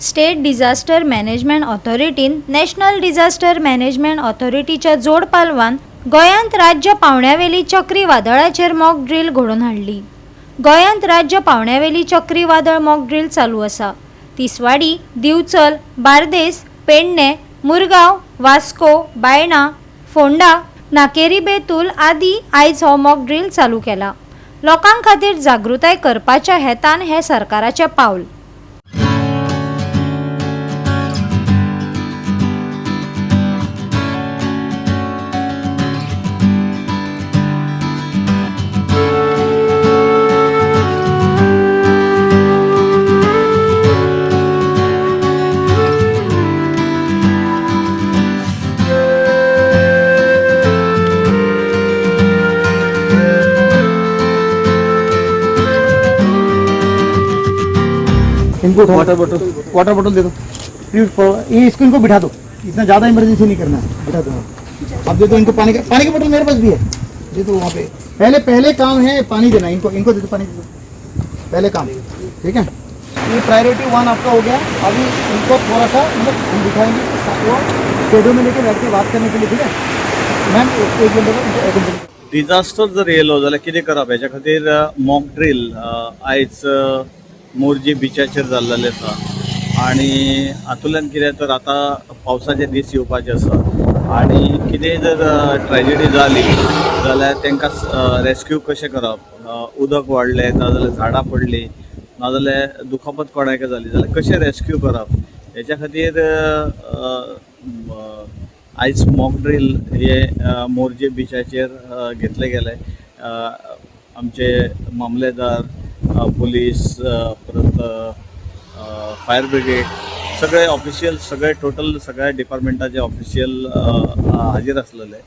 State disaster management ऑथॉरिटीन national disaster management ऑथॉरिटीच्या जोड पालवान गोंयांत राज्य पावंड्यावेली चक्रीवादळाचेर मॉक ड्रील घडोवन हाडली। गोंयांत राज्य पावंड्यावेली चक्रीवादळ मॉक ड्रील चालू आसा। तिसवाडी, दिवचल, बार्देस, पेडणे, मुरगांव, वास्को, बायणा, फोंडा, नाकेरी बेतूल आदी आयज हो मॉक ड्रील चालू केला। लोकां खातीर जागृताय करपाच्या हेतान हे सरकाराचे पावल। इनको वाटर बोतल दे दो प्लीज। ये इनको बिठा दो, इतना ज़्यादा इमरजेंसी नहीं करना है, बिठा दो। अब दे दो इनको पानी की बोतल मेरे पास भी है, दे दो वहाँ पे। पहले काम है पानी देना, इनको दे दो पानी, दे दो पहले काम, ठीक है। ये प्रायोरिटी 1 आपका हो गया। अभी इनको थोड़ा सा मतलब हम दिखाएंगे वो शेडो में लेके बैठ के बात करने के लिए, ठीक है मैम। एक मिनट डिजास्टर जर येयलो जाल्यार कितें करप हेच्या खातीर मॉक ड्रील आयज मोरजी बिचाचेर जाल्लेले आसा। आनी हातूंतल्यान कितें तर आतां पावसाचे दीस येवपाचे आसा आनी कितेंय जर ट्रॅजेडी जाली जाल्यार तांकां रेस्क्यू कशें करप, उदक वाडलें नाजाल्यार झाडां पडलीं नाजाल्यार दुखापत कोणाक जाली जाल्यार कशें रेस्क्यू करप हेच्या खातीर आयज मॉक ड्रील हे मोरजे बिचाचेर घेतले गेले। आमचे मामलेदार, पुलीस, परत फायर ब्रिगेड सगळे ऑफिशियल, सगळे टोटल सगळ्या डिपार्टमेंटाचे ऑफिशियल हाजीर आसलेले।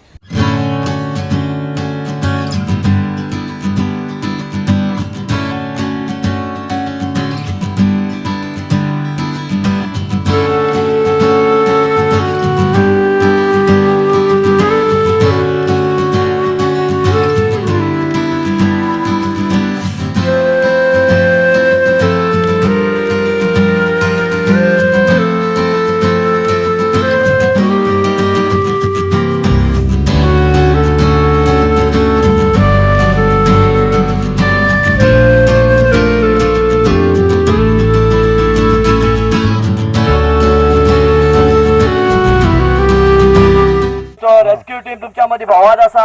रेस्क्यू टीम तुमच्यामध्ये भोवाद आसा।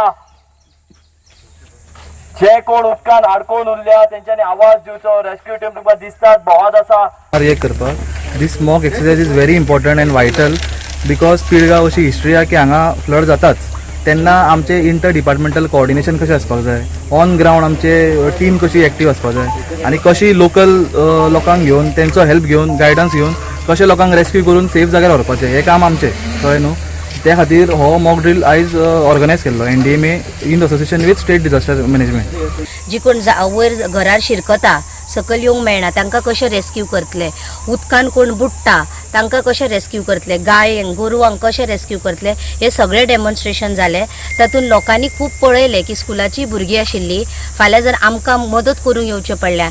जे कोण उदकान आडकोन उरल्या तेंच्यांनी आवाज दिवचो। रेस्क्यू टीम तुमकां दिसतात भोवाद आसा। ये करपाक this mock exercise is very important and vital because Pilgaon अशी हिस्ट्री आहा की हांगा फ्लड जाताच तेन्ना आमचे इंटर डिपार्टमेंटल कोऑर्डिनेशन कशें आसपाक जाय, ऑन ग्राउंड आमचे टीम कशी एक्टीव आसपाक जाय आनी कशी लोकल लोकांक घेवन तेंचो हेल्प घेवन गायडन्स घेवन कशें लोकांक रेस्क्यू करून सेफ जाग्यार व्हरपाचें हें काम आमचें, कळ्ळें न्हू। त्या खातीर हो मॉक ड्रील आयज ऑर्गनायज केल्लो NDMA in association with state disaster management. जी कोण वयर घरार शिरकता सकयल येवंक मेळना तांकां कशें रेस्क्यू करतले, उदकान कोण बुडटा तांकां कशें रेस्क्यू करतले, गायेंक गोरवांक कशें रेस्क्यू करतले हे सगळे डेमॉन्स्ट्रेशन जाले। तातूंत लोकांनी खूब पळयलें की स्कुलाची भुरगीं आशिल्लीं फाल्यां जर आमकां मदत करूंक येवचें पडल्यार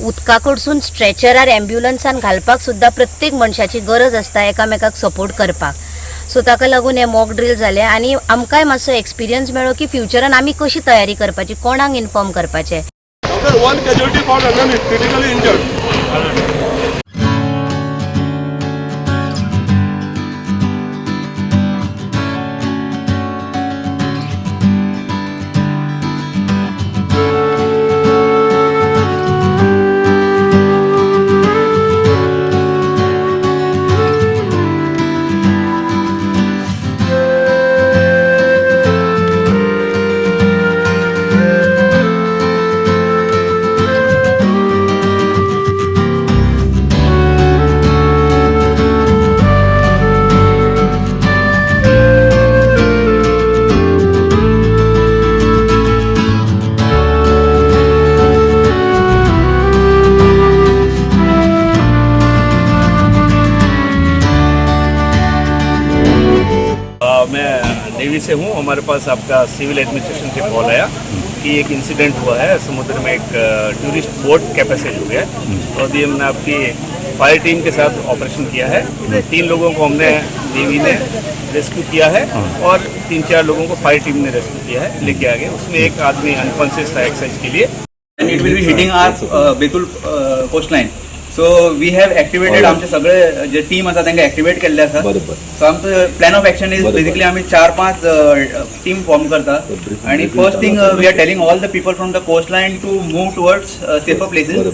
उदका कडसून स्ट्रेचरार एम्ब्युलन्सान घालपाक सुद्दां प्रत्येक मनशाची गरज आसता एकामेकाक सपोर्ट करपाक। सो ताका लागून हे मॉक ड्रील जाले आनी आमकांय मातसो एक्सपिरियन्स मेळ्ळो की फ्युचरान आमी कशी तयारी करपाची, कोणाक इन्फॉर्म करपाचें। One casualty found underneath, critically injured. Navy से हूँ। हमारे पास आपका सिविल एडमिनिस्ट्रेशन से कॉल आया कि एक इंसिडेंट हुआ है, समुद्र में एक टूरिस्ट बोट कैपेसिटी हो गया। तो अभी हमने आपकी फायर टीम के साथ ऑपरेशन किया है। 3 लोगों को हमने नेवी ने रेस्क्यू किया है और 3-4 लोगों को फायर टीम ने रेस्क्यू किया है, लेके आ गए। उसमें एक आदमी अनकॉन्शियस था एक्सरसाइज के लिए। and it will be hitting our Betul coastline. So we have activated आमचे सगळे जे टीम आसा तांकां एक्टिवेट केल्ले आसा. सो आमचो plan of action is basically आमी 4-5 टीम फॉर्म करता आणि first thing we are telling all the people from the coast line to move towards safer places.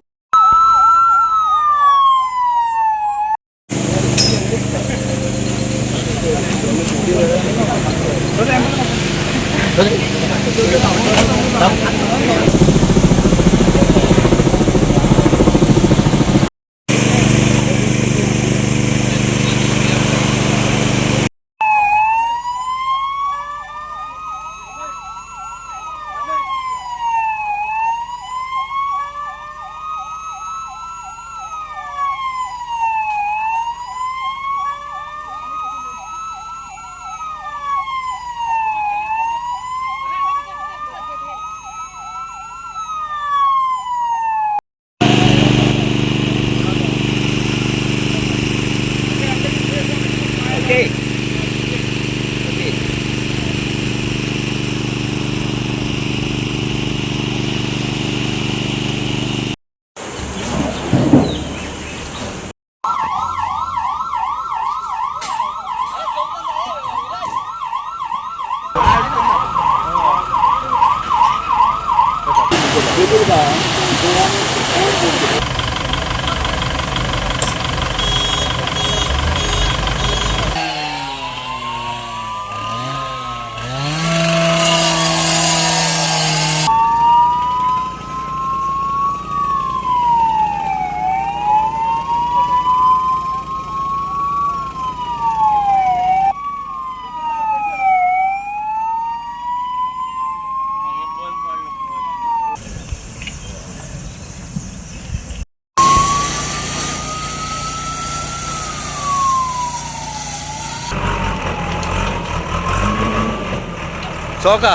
Soca.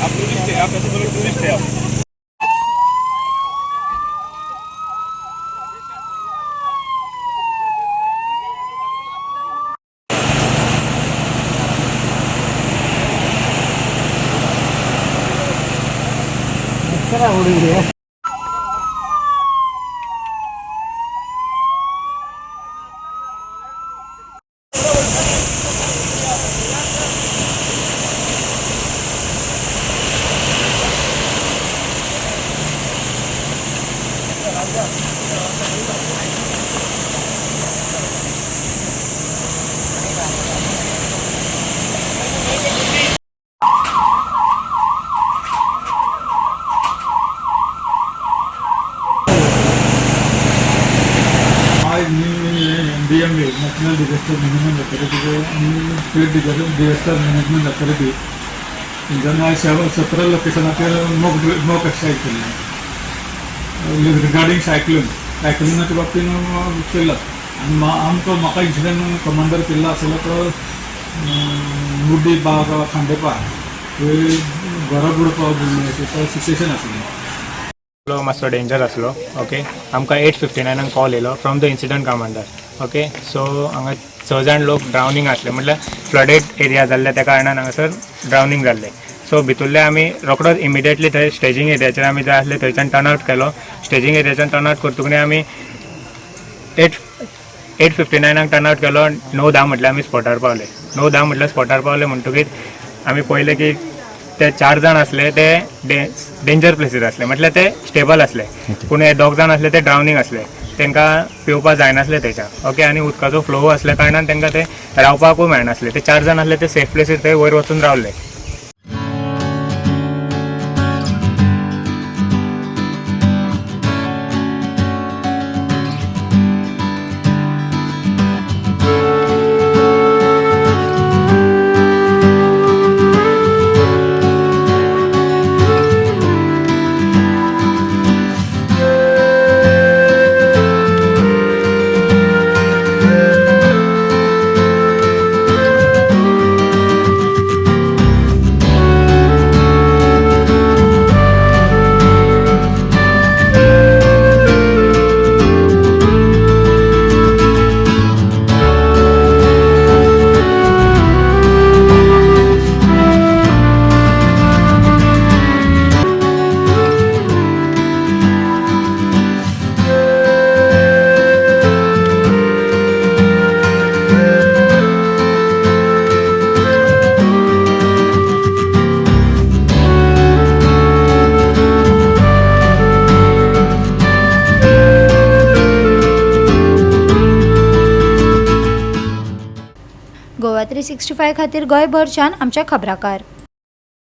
आप टूरिस्ट है, आप ऐसे बोलो टूरिस्ट है आप। DMA national disaster management authority आणि स्टेट डिझास्टर मॅनेजमेंट अथॉरिटी त्यांना 17 लोकेशनाचेर मॉक एक्सरसाइज केल्ले रिगार्डींग सायक्लोनाच्या बाबतीन केला आनी म्हाका इन्सिडंट कमांडर केल्लो आसलो तो मुड्डी बाग खांडेपार थंय घरा बुडपाक तो सिच्युएशन आसलें. मातसो डेंजर आसलो. ओके, आमकां 8:59 कॉल येयलो from the incident commander. Okay, so हांगा 6 जाण लोक ड्रावनींग आसले, म्हटल्यार फ्लडेड एरिया जाल्ल्या त्या कारणान हांगासर ड्रावनींग जाल्ले. सो भितुरले आमी रोखडोच इमिडिएटली थंय स्टेजींग एरियाचेर आमी जाय आसले थंयच्यान टर्न आउट केलो. स्टेजींग एरियाच्यान टर्न आउट करतकूच आमी 8:59 टर्न आउट केलो. 9:10 म्हटल्यार आमी स्पॉटार पावले. 9:10 म्हटल्यार स्पॉटार पावले म्हणटकीच आमी पळयलें की ते 4 जाण आसले ते डेंजर प्लेसीस आसले, म्हटल्यार ते स्टेबल आसले, पूण हे 2 जाण आसले ते ड्रावनींग आसले. तांकां पेंवपाक जायनासलें थंयच्यान. ओके, आनी उदकाचो फ्लो आसल्या कारणान तांकां ते रावपाकूय मेळनासलें. ते 4 जाण आसले ते सेफ प्लेसीर थंय वयर वचून रावले. 365 खातीर गोंयभरच्यान आमचे खबराकार.